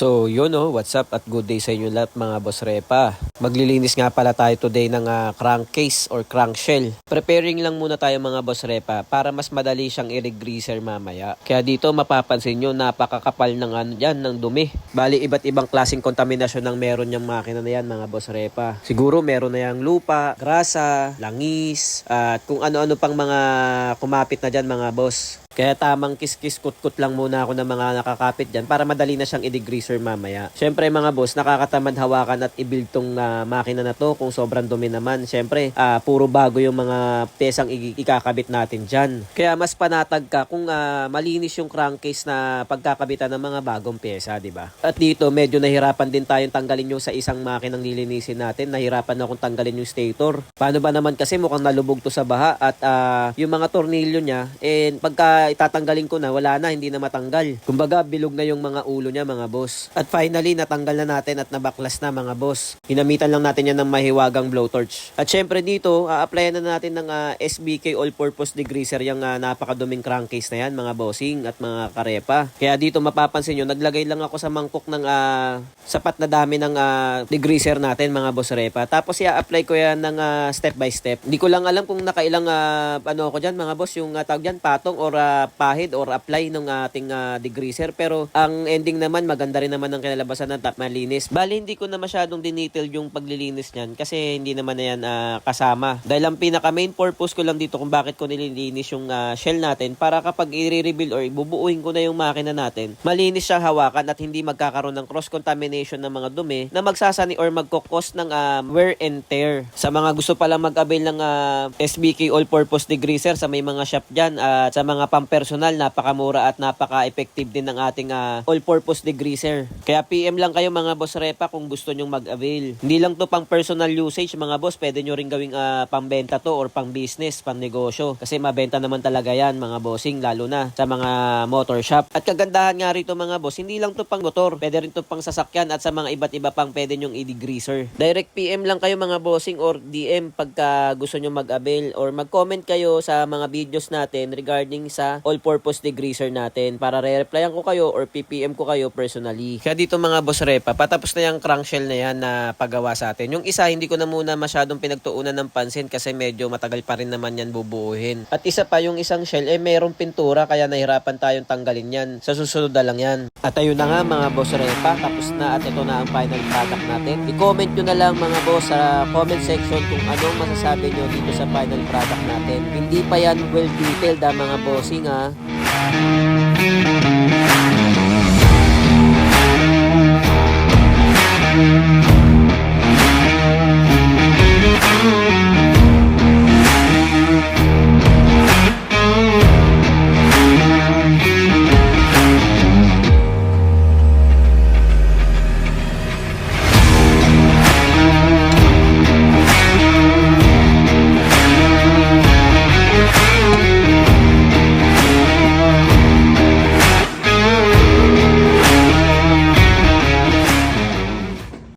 So yun what's up at good day sa inyo lahat mga boss repa. Maglilinis nga pala tayo today ng crankcase or crankshell. Preparing lang muna tayo mga boss repa para mas madali siyang i-regreaser mamaya. Kaya dito mapapansin nyo napakakapal ng ng dumi. Bali iba't ibang klaseng kontaminasyon ng meron yung makina na yan mga boss repa. Siguro meron na yung lupa, grasa, langis, at kung ano-ano pang mga kumapit na dyan mga boss. Kaya tamang kiskis kutkut lang muna ako ng mga nakakapit dyan para madali na siyang i-degreaser mamaya. Siyempre mga boss, nakakatamad hawakan at i-build tong makina na to kung sobrang dumi naman. Siyempre, puro bago yung mga pesang ikakabit natin dyan. Kaya mas panatag ka kung malinis yung crankcase na pagkakabitan ng mga bagong pyesa, di ba? At dito, medyo nahirapan din tayong tanggalin yung sa isang makinang lilinisin natin. Nahirapan na akong tanggalin yung stator. Paano ba naman kasi mukhang nalubog to sa baha at yung mga tornilyo niya, pagka itatanggalin ko na, wala na, hindi na matanggal. Kumbaga, bilog na yung mga ulo niya, mga boss. At finally, natanggal na natin at nabaklas na, mga boss. Hinamitan lang natin yan ng mahiwagang blowtorch. At syempre dito, applyan na natin ng SBK All-Purpose Degreaser, yung napakaduming crankcase na yan, mga bossing at mga karepa. Kaya dito, mapapansin nyo, naglagay lang ako sa mangkok ng sapat na dami ng degreaser natin, mga boss repa. Tapos, i-apply ko yan ng step by step. Hindi ko lang alam kung nakailang ako dyan, mga boss, yung tawag dyan, patong or pahid or apply ng ating degreaser, pero ang ending naman maganda rin naman ang kinalabasan ng top malinis. Bali hindi ko na masyadong dinetail yung paglilinis niyan kasi hindi naman na yan kasama. Dahil ang pinaka main purpose ko lang dito kung bakit ko nililinis yung shell natin para kapag i-rebuild or ibubuuin ko na yung makina natin, malinis siyang hawakan at hindi magkakaroon ng cross contamination ng mga dumi na magsasani or magkokos ng wear and tear. Sa mga gusto palang mag-avail ng SBK All-Purpose Degreaser sa may mga shop dyan at sa mga pampersonal, napakamura at napaka-effective din ng ating all-purpose degreaser. Kaya PM lang kayo mga boss repa kung gusto nyong mag-avail. Hindi lang to pang personal usage mga boss, pwede nyo rin gawing pambenta to or pang business, pang negosyo. Kasi mabenta naman talaga yan mga bossing, lalo na sa mga motor shop. At kagandahan nga rito mga boss, hindi lang to pang motor, pwede rin to pang sasakyan at sa mga iba't iba pang pwede nyong i-degreaser. Direct PM lang kayo mga bossing or DM pagka gusto nyo mag-avail or mag-comment kayo sa mga videos natin regarding sa all-purpose degreaser natin para re-replyan ko kayo or PPM ko kayo personally. Kaya dito mga boss repa, patapos na yung crankshell na yan na paggawa sa atin. Yung isa, hindi ko na muna masyadong pinagtuunan ng pansin kasi medyo matagal pa rin naman yan bubuuhin. At isa pa, yung isang shell, merong pintura kaya nahirapan tayong tanggalin yan. Sa susunod na lang yan. At ayun na nga mga boss repa, tapos na at ito na ang final product natin. I-comment nyo na lang mga boss sa comment section kung anong masasabi nyo dito sa final product natin. Hindi pa yan well detailed mga bossing